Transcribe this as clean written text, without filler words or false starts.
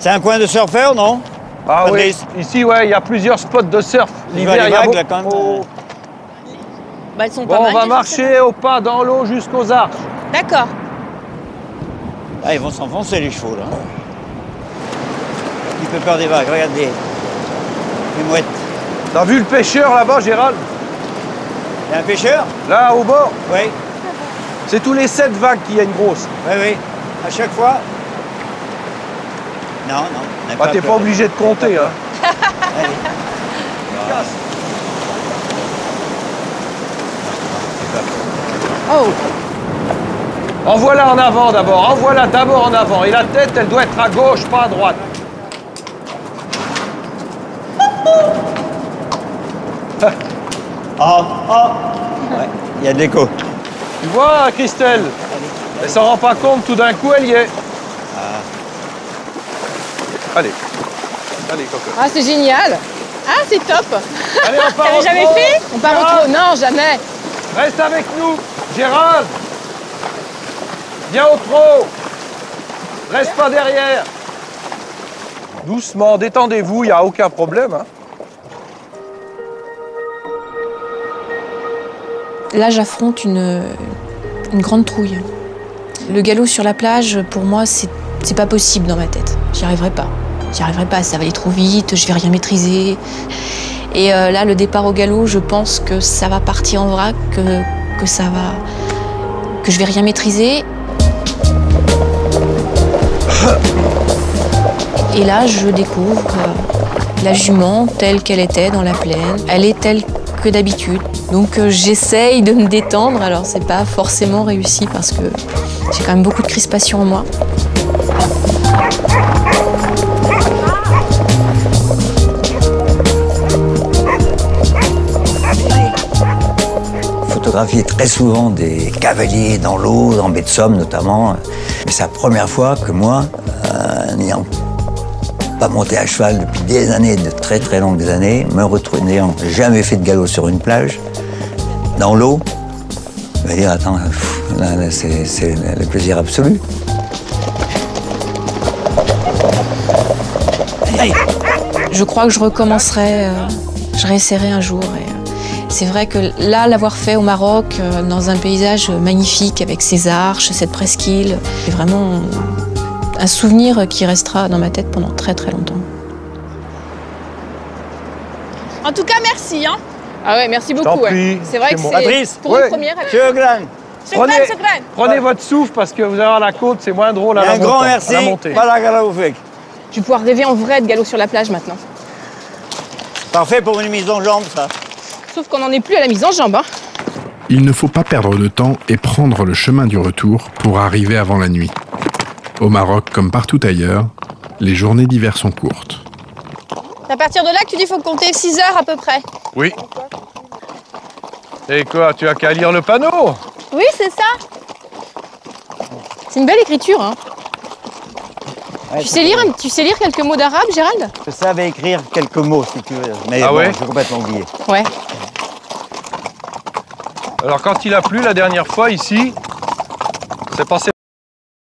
C'est un coin de surfeur, non? Ah Fabrice? oui, ici, ouais, il y a plusieurs spots de surf. Les vagues, là, quand même. Bah, elles sont Bon, pas mal. on va marcher au pas dans l'eau jusqu'aux arches. D'accord. Ah, ils vont s'enfoncer, les chevaux, là. Il peut peur des vagues, regardez. Les mouettes. T'as vu le pêcheur là-bas, Gérald? Il y a un pêcheur? Là, au bord. Oui. C'est tous les 7 vagues qu'il y a une grosse. Oui, oui. À chaque fois. Non, non. Bah, t'es pas obligé de compter, hein. Allez. Oh. Envoie-la en avant d'abord. Envoie-la d'abord en avant. Et la tête, elle doit être à gauche, pas à droite. Ah, ah. Ouais, il y a de l'écho. Tu vois, Christelle? Elle s'en rend pas compte, tout d'un coup, elle y est. Allez. Allez, coco. Ah, c'est génial. Ah, c'est top. Allez, on part T'avais au jamais trot. fait? On part au Gérald, trot. Non, jamais. Reste avec nous. Gérald. Viens au trot. Reste pas derrière. Doucement, détendez-vous, il n'y a aucun problème. Hein. Là, j'affronte une grande trouille. Le galop sur la plage, pour moi, c'est pas possible dans ma tête. J'y arriverai pas. J'y arriverai pas, ça va aller trop vite, je vais rien maîtriser. Et là, le départ au galop, je pense que ça va partir en vrac, que je vais rien maîtriser. Et là, je découvre la jument telle qu'elle était dans la plaine. Elle est telle que d'habitude. Donc j'essaye de me détendre. Alors c'est pas forcément réussi parce que j'ai quand même beaucoup de crispation en moi. Photographier très souvent des cavaliers dans l'eau, dans baie de Somme notamment. Mais c'est la première fois que moi, n'ayant pas monté à cheval depuis des années, de très très longues années, me retrouver, n'ayant jamais fait de galop sur une plage, dans l'eau, je vais dire, attends, là, c'est le plaisir absolu. Je crois que je recommencerai, je réessayerai un jour. C'est vrai que là, l'avoir fait au Maroc, dans un paysage magnifique, avec ses arches, cette presqu'île, c'est vraiment un souvenir qui restera dans ma tête pendant très très longtemps. En tout cas, merci. Hein. Ah ouais, merci t'en beaucoup. prie, Ouais. C'est vrai que c'est moi. c'est Patrice, pour ouais. une première. Prenez votre souffle parce que vous allez voir la côte, c'est moins drôle à Un la grand montée, merci. à la montée. Voilà, Galaoufek. Je vais pouvoir rêver en vrai de galop sur la plage maintenant. Parfait pour une mise en jambe, ça. Sauf qu'on n'en est plus à la mise en jambe. Hein. Il ne faut pas perdre de temps et prendre le chemin du retour pour arriver avant la nuit. Au Maroc, comme partout ailleurs, les journées d'hiver sont courtes. À partir de là que tu dis qu'il faut compter 6 heures à peu près. Oui. Et quoi, tu as qu'à lire le panneau? Oui, c'est ça. C'est une belle écriture. Hein. Ouais, Tu sais lire quelques mots d'arabe, Gérald? Je savais écrire quelques mots, si tu veux. Mais Ah bon, ouais? j'ai complètement oublié. Ouais. Alors quand il a plu la dernière fois ici, c'est passé